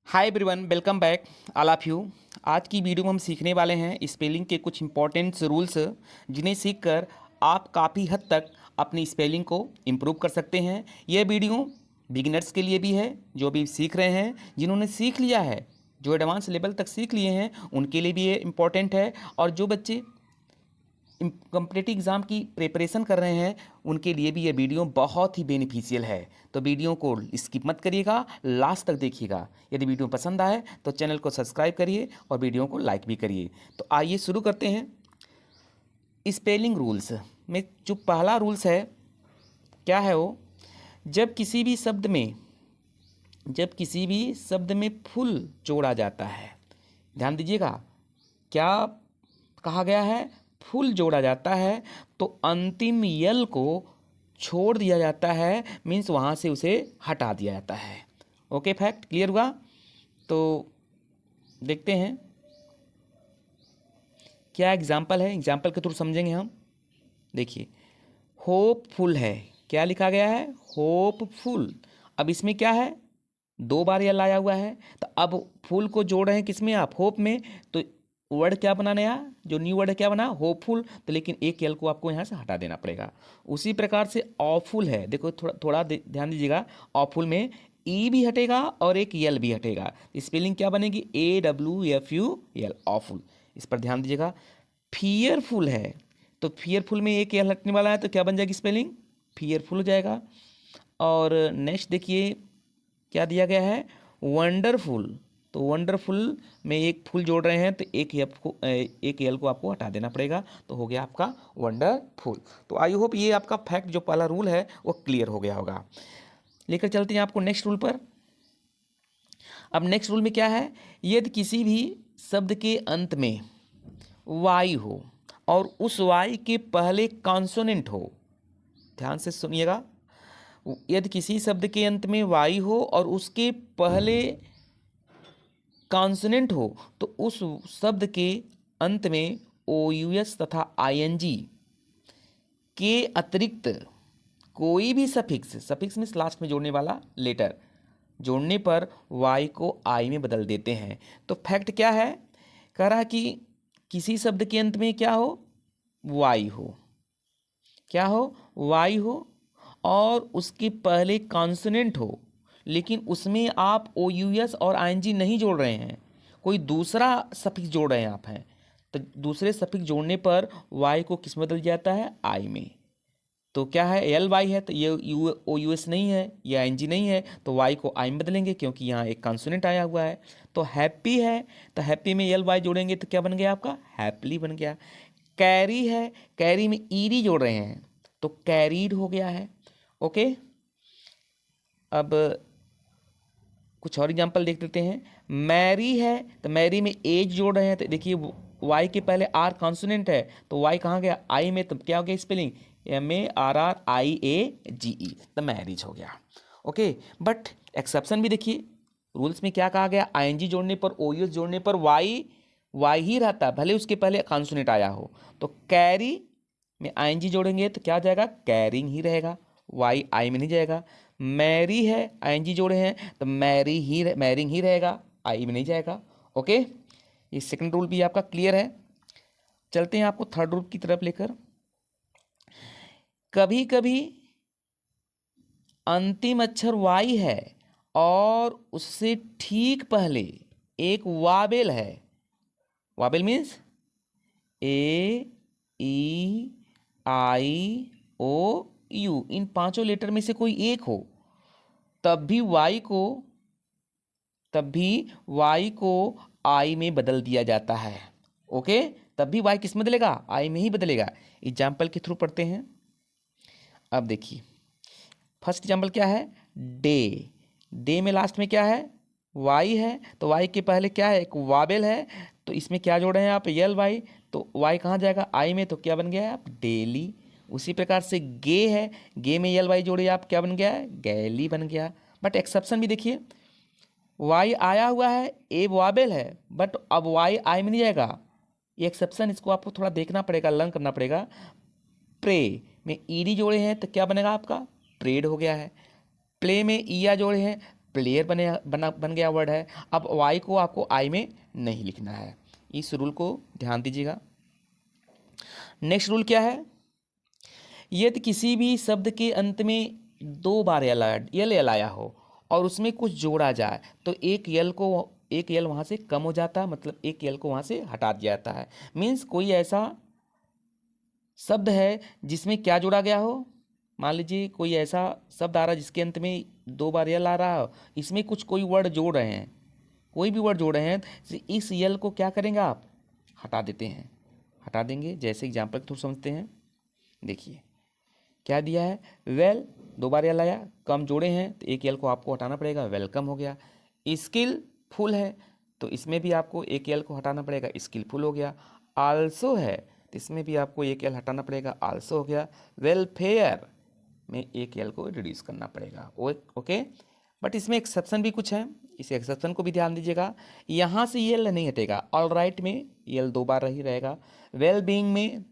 Hi everyone, welcome back all of you. आज की video में हम सीखने वाले हैं स्पेलिंग के कुछ इंपॉर्टेंट रूल्स, जिन्हें सीखकर आप काफ़ी हद तक अपनी स्पेलिंग को इम्प्रूव कर सकते हैं। यह वीडियो बिगिनर्स के लिए भी है, जो भी सीख रहे हैं, जिन्होंने सीख लिया है, जो एडवांस लेवल तक सीख लिए हैं, उनके लिए भी ये इम्पॉर्टेंट है। और जो बच्चे कॉम्पिटिटिव एग्ज़ाम की प्रिपरेशन कर रहे हैं, उनके लिए भी ये वीडियो बहुत ही बेनिफिशियल है। तो वीडियो को स्किप मत करिएगा, लास्ट तक देखिएगा। यदि वीडियो पसंद आए तो चैनल को सब्सक्राइब करिए और वीडियो को लाइक भी करिए। तो आइए शुरू करते हैं। स्पेलिंग रूल्स में जो पहला रूल्स है, क्या है वो? जब किसी भी शब्द में फुल जोड़ा जाता है, ध्यान दीजिएगा, क्या कहा गया है? फुल जोड़ा जाता है तो अंतिम यल को छोड़ दिया जाता है, मीन्स वहाँ से उसे हटा दिया जाता है। ओके, फैक्ट क्लियर हुआ? तो देखते हैं क्या एग्जाम्पल है, एग्जाम्पल के थ्रू समझेंगे हम। देखिए, होपफुल है, क्या लिखा गया है? होपफुल। अब इसमें क्या है? दो बार यल आया हुआ है, तो अब फुल को जोड़ रहे हैं किसमें? आप होप में। तो वर्ड क्या बना नया? जो न्यू वर्ड है क्या बना? होपफुल। तो लेकिन एक यल को आपको यहाँ से हटा देना पड़ेगा। उसी प्रकार से ऑफुल है, देखो थोड़ा थोड़ा ध्यान दीजिएगा। ऑफुल में ई भी हटेगा और एक यल भी हटेगा। स्पेलिंग क्या बनेगी? AWFUL, awful. इस पर ध्यान दीजिएगा। फियरफुल है, तो फियरफुल में एक यल हटने वाला है, तो क्या बन जाएगी स्पेलिंग? फियरफुल हो जाएगा। और नेक्स्ट देखिए क्या दिया गया है? वंडरफुल। तो वंडरफुल में एक फुल जोड़ रहे हैं, तो एक यल को आपको हटा देना पड़ेगा, तो हो गया आपका वंडरफुल। तो आई होप ये आपका फैक्ट, जो पहला रूल है, वो क्लियर हो गया होगा। लेकर चलते हैं आपको नेक्स्ट रूल पर। अब नेक्स्ट रूल में क्या है? यदि किसी भी शब्द के अंत में वाई हो और उस वाई के पहले कॉन्सोनेंट हो, ध्यान से सुनिएगा, यदि किसी शब्द के अंत में वाई हो और उसके पहले कॉन्सोनेंट हो, तो उस शब्द के अंत में OUS तथा ING के अतिरिक्त कोई भी सफिक्स मीन्स लास्ट में जोड़ने वाला लेटर जोड़ने पर वाई को आई में बदल देते हैं। तो फैक्ट क्या है? कह रहा कि किसी शब्द के अंत में क्या हो? वाई हो। क्या हो? वाई हो और उसके पहले कॉन्सोनेंट हो, लेकिन उसमें आप OUS और ING नहीं जोड़ रहे हैं, कोई दूसरा सफिक्स जोड़ रहे हैं आप हैं। तो दूसरे सफिक्स जोड़ने पर वाई को किस में बदल जाता है? आई में। तो क्या है? LY है, तो ये OUS नहीं है, ये ING नहीं है, तो वाई को आई में बदलेंगे, क्योंकि यहाँ एक कॉन्सोनेंट आया हुआ है। तो हैप्पी है, तो हैप्पी में LY जोड़ेंगे तो क्या बन गया आपका? हैप्पली बन गया। कैरी है, कैरी में ईडी जोड़ रहे हैं, तो कैरीड हो गया है। ओके, अब कुछ और एग्जांपल देख लेते हैं। मैरी है, तो मैरी में एज जोड़ रहे हैं, तो देखिए वाई के पहले आर कॉन्सोनेंट है, तो वाई कहाँ गया? आई में, तो क्या हो गया स्पेलिंग? MARRIAGE, तो मैरिज हो गया। ओके, बट एक्सेप्शन भी देखिए, रूल्स में क्या कहा गया? ING जोड़ने पर, OUS जोड़ने पर वाई ही रहता, भले उसके पहले कॉन्सोनेंट आया हो। तो कैरी में ING जोड़ेंगे तो क्या हो जाएगा? कैरिंग ही रहेगा, वाई आई में नहीं जाएगा। मैरी है, ING जोड़े हैं, तो मैरिंग ही रहेगा, आई में नहीं जाएगा। ओके, ये सेकंड रूल भी आपका क्लियर है। चलते हैं आपको थर्ड रूल की तरफ लेकर। कभी कभी अंतिम अक्षर वाई है और उससे ठीक पहले एक वाबेल है। वाबेल मीन्स AEIOU, इन पांचों लेटर में से कोई एक हो, तब भी वाई को आई में बदल दिया जाता है। ओके, तब भी वाई किस में बदलेगा? आई में ही बदलेगा। एग्जाम्पल के थ्रू पढ़ते हैं। अब देखिए, फर्स्ट एग्जाम्पल क्या है? डे। डे में लास्ट में क्या है? वाई है, तो वाई के पहले क्या है? एक वाबेल है, तो इसमें क्या जोड़े हैं आप? LY, तो वाई कहाँ जाएगा? आई में, तो क्या बन गया है आप? डेली। उसी प्रकार से गे है, गे में LY जोड़े आप, क्या बन गया है? गैली बन गया। बट एक्सेप्शन भी देखिए, वाई आया हुआ है, ए वाबेल है, बट अब वाई आई में नहीं जाएगा, ये एक्सेप्शन, इसको आपको थोड़ा देखना पड़ेगा, लर्न करना पड़ेगा। प्रे में ईडी जोड़े हैं, तो क्या बनेगा आपका? प्रेड हो गया है। प्ले में ईया जोड़े हैं, प्लेयर बन गया वर्ड है। अब वाई को आपको आई में नहीं लिखना है, इस रूल को ध्यान दीजिएगा। नेक्स्ट रूल क्या है, यदि किसी भी शब्द के अंत में 2 बार यल आया हो और उसमें कुछ जोड़ा जाए तो एक यल वहाँ से कम हो जाता है, मतलब एक यल को वहाँ से हटा दिया जाता है। मीन्स कोई ऐसा शब्द है जिसमें क्या जोड़ा गया हो, मान लीजिए कोई ऐसा शब्द आ रहा है जिसके अंत में 2 बार यल आ रहा हो, इसमें कोई वर्ड जोड़ रहे हैं, कोई भी वर्ड जोड़ रहे हैं, तो इस यल को क्या करेंगे आप, हटा देते हैं, हटा देंगे। जैसे एग्जाम्पल के थ्रू समझते हैं। देखिए क्या दिया है, वेल 2 बार यल आया, कम जोड़े हैं तो एक यल को आपको हटाना पड़ेगा, वेलकम हो गया। स्किलफुल है तो इसमें भी आपको एक यल को हटाना पड़ेगा, स्किलफुल हो गया। आल्सो है तो इसमें भी आपको एक यल हटाना पड़ेगा, आल्सो हो गया। वेलफेयर में एक यल को रिड्यूस करना पड़ेगा, ओके। बट इसमें एक्सेप्शन भी कुछ है, इस एक्सेप्शन को भी ध्यान दीजिएगा। यहाँ से यल नहीं हटेगा, ऑल राइट में यल 2 बार ही रहेगा, वेल बीइंग में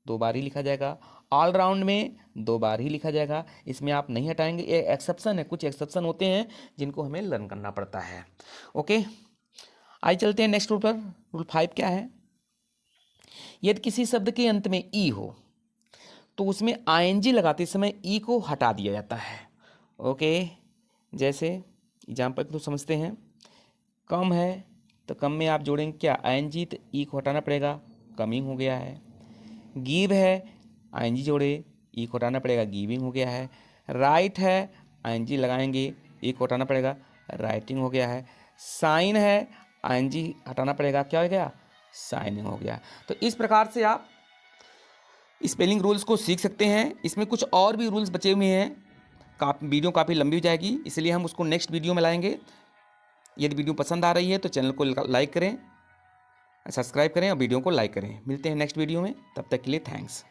2 बार ही लिखा जाएगा, ऑल राउंड में 2 बार ही लिखा जाएगा, इसमें आप नहीं हटाएंगे। ये एक्सेप्शन है, कुछ एक्सेप्शन होते हैं जिनको हमें लर्न करना पड़ता है, ओके। आइए चलते हैं नेक्स्ट रूल पर। रूल 5 क्या है, यदि किसी शब्द के अंत में ई हो तो उसमें आईएनजी लगाते समय ई को हटा दिया जाता है, ओके। जैसे एग्जाम्पल तो समझते हैं, कम है तो कम में आप जोड़ेंगे क्या, आईएनजी, तो ई को हटाना पड़ेगा, कमिंग हो गया है। गिव है, आईएनजी जोड़े, ई को हटाना पड़ेगा, गिविंग हो गया है। राइट है, आईएनजी लगाएंगे, ई को हटाना पड़ेगा, राइटिंग हो गया है। साइन है, आईएनजी हटाना पड़ेगा, क्या हो गया, साइनिंग हो गया। तो इस प्रकार से आप स्पेलिंग रूल्स को सीख सकते हैं। इसमें कुछ और भी रूल्स बचे हुए हैं, वीडियो काफ़ी लंबी हो जाएगी, इसलिए हम उसको नेक्स्ट वीडियो में लाएंगे। यदि वीडियो पसंद आ रही है तो चैनल को लाइक करें, सब्सक्राइब करें और वीडियो को लाइक करें। मिलते हैं नेक्स्ट वीडियो में, तब तक के लिए थैंक्स।